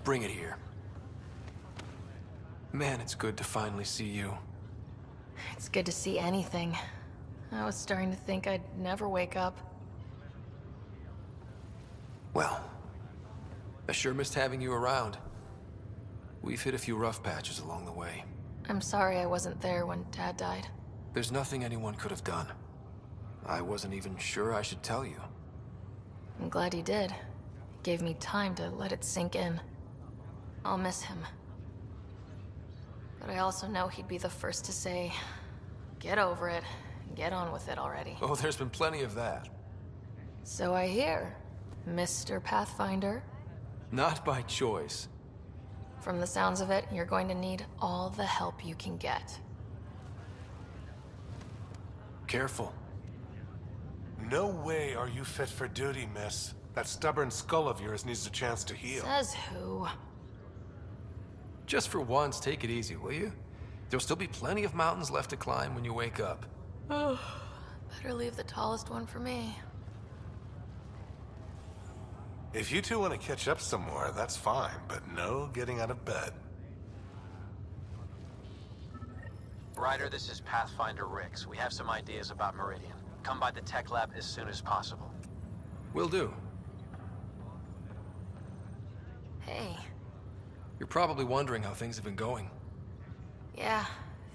Bring it here. Man, it's good to finally see you. It's good to see anything. I was starting to think I'd never wake up. Well, I sure missed having you around. We've hit a few rough patches along the way. I'm sorry I wasn't there when Dad died. There's nothing anyone could have done. I wasn't even sure I should tell you. I'm glad you did. It gave me time to let it sink in. I'll miss him. But I also know he'd be the first to say, get over it, and get on with it already. Oh, there's been plenty of that. So I hear, Mr. Pathfinder. Not by choice. From the sounds of it, you're going to need all the help you can get. Careful. No way are you fit for duty, miss. That stubborn skull of yours needs a chance to heal. Says who? Just for once, take it easy, will you? There'll still be plenty of mountains left to climb when you wake up. Oh, better leave the tallest one for me. If you two want to catch up some more, that's fine, but no getting out of bed. Ryder, this is Pathfinder Rix. We have some ideas about Meridian. Come by the tech lab as soon as possible. Will do. Hey. You're probably wondering how things have been going. Yeah,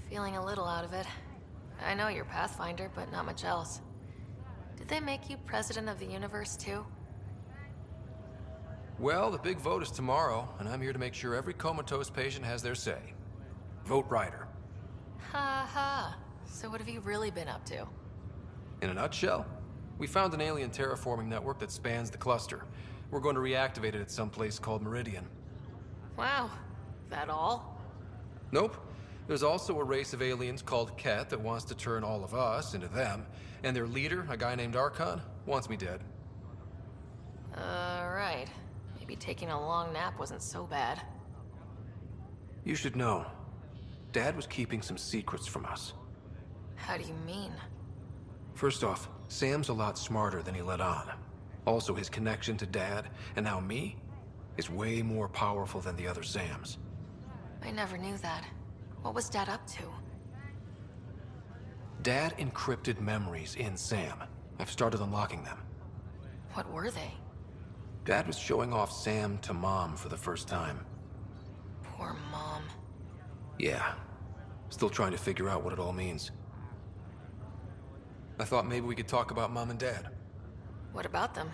feeling a little out of it. I know you're Pathfinder, but not much else. Did they make you president of the universe, too? Well, the big vote is tomorrow, and I'm here to make sure every comatose patient has their say. Vote Ryder. Ha ha. So what have you really been up to? In a nutshell, we found an alien terraforming network that spans the cluster. We're going to reactivate it at some place called Meridian. Wow. That all? Nope. There's also a race of aliens called Ket that wants to turn all of us into them, and their leader, a guy named Archon, wants me dead. Right. Maybe taking a long nap wasn't so bad. You should know, Dad was keeping some secrets from us. How do you mean? First off, Sam's a lot smarter than he let on. Also, his connection to Dad, and now me, is way more powerful than the other Sams. I never knew that. What was Dad up to? Dad encrypted memories in Sam. I've started unlocking them. What were they? Dad was showing off Sam to Mom for the first time. Poor Mom. Yeah. Still trying to figure out what it all means. I thought maybe we could talk about Mom and Dad. What about them?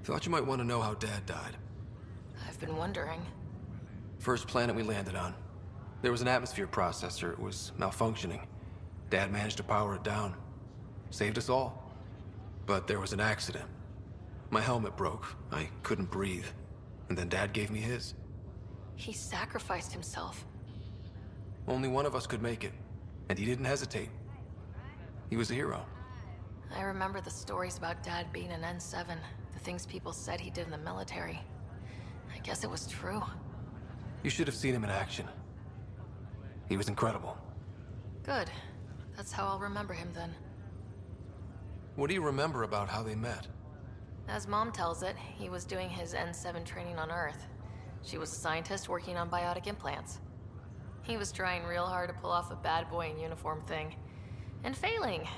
Thought you might want to know how Dad died. I've been wondering. First planet we landed on. There was an atmosphere processor. It was malfunctioning. Dad managed to power it down. Saved us all. But there was an accident. My helmet broke. I couldn't breathe. And then Dad gave me his. He sacrificed himself. Only one of us could make it. And he didn't hesitate. He was a hero. I remember the stories about Dad being an N7. The things people said he did in the military. I guess it was true. You should have seen him in action. He was incredible. Good. That's how I'll remember him then. What do you remember about how they met? As Mom tells it, he was doing his N7 training on Earth. She was a scientist working on biotic implants. He was trying real hard to pull off a bad boy in uniform thing. And failing.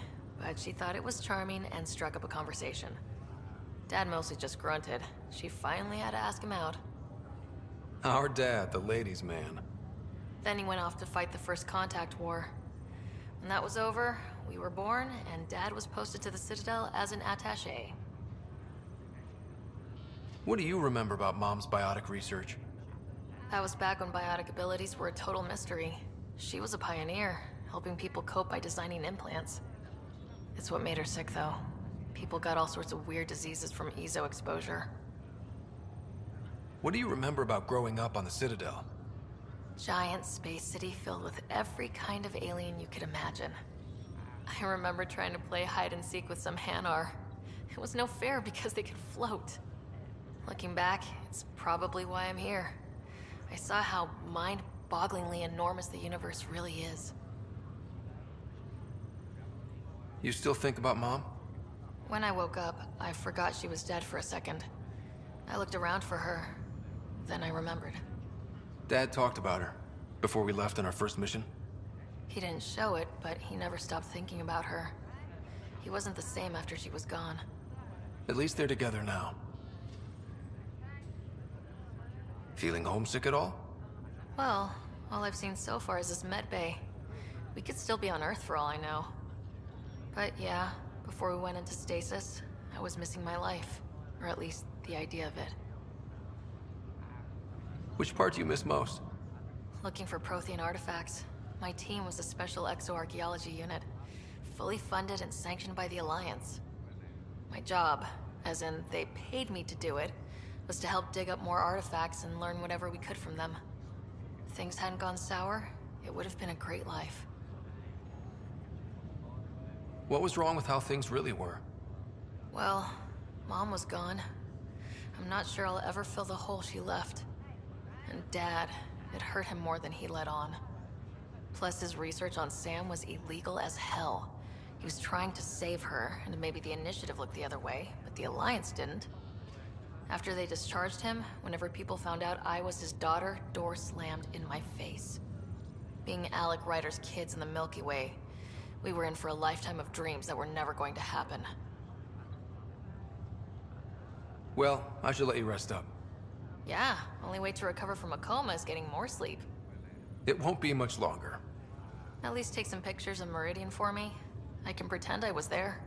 But she thought it was charming and struck up a conversation. Dad mostly just grunted. She finally had to ask him out. Our dad, the ladies' man. Then he went off to fight the First Contact War. When that was over, we were born, and Dad was posted to the Citadel as an attaché. What do you remember about Mom's biotic research? That was back when biotic abilities were a total mystery. She was a pioneer, helping people cope by designing implants. It's what made her sick, though. People got all sorts of weird diseases from EZO exposure. What do you remember about growing up on the Citadel? Giant space city filled with every kind of alien you could imagine. I remember trying to play hide and seek with some Hanar. It was no fair because they could float. Looking back, it's probably why I'm here. I saw how mind-bogglingly enormous the universe really is. You still think about Mom? When I woke up, I forgot she was dead for a second. I looked around for her. Then I remembered. Dad talked about her before we left on our first mission. He didn't show it, but he never stopped thinking about her. He wasn't the same after she was gone. At least they're together now. Feeling homesick at all? Well, all I've seen so far is this med bay. We could still be on Earth for all I know. But yeah, before we went into stasis, I was missing my life. Or at least the idea of it. Which part do you miss most? Looking for Prothean artifacts. My team was a special exoarchaeology unit, fully funded and sanctioned by the Alliance. My job, as in they paid me to do it, was to help dig up more artifacts and learn whatever we could from them. If things hadn't gone sour, it would have been a great life. What was wrong with how things really were? Well, Mom was gone. I'm not sure I'll ever fill the hole she left. And Dad, it hurt him more than he let on. Plus, his research on Sam was illegal as hell. He was trying to save her, and maybe the Initiative looked the other way, but the Alliance didn't. After they discharged him, whenever people found out I was his daughter, doors slammed in my face. Being Alec Ryder's kids in the Milky Way, we were in for a lifetime of dreams that were never going to happen. Well, I should let you rest up. Yeah, only way to recover from a coma is getting more sleep. It won't be much longer. At least take some pictures of Meridian for me. I can pretend I was there.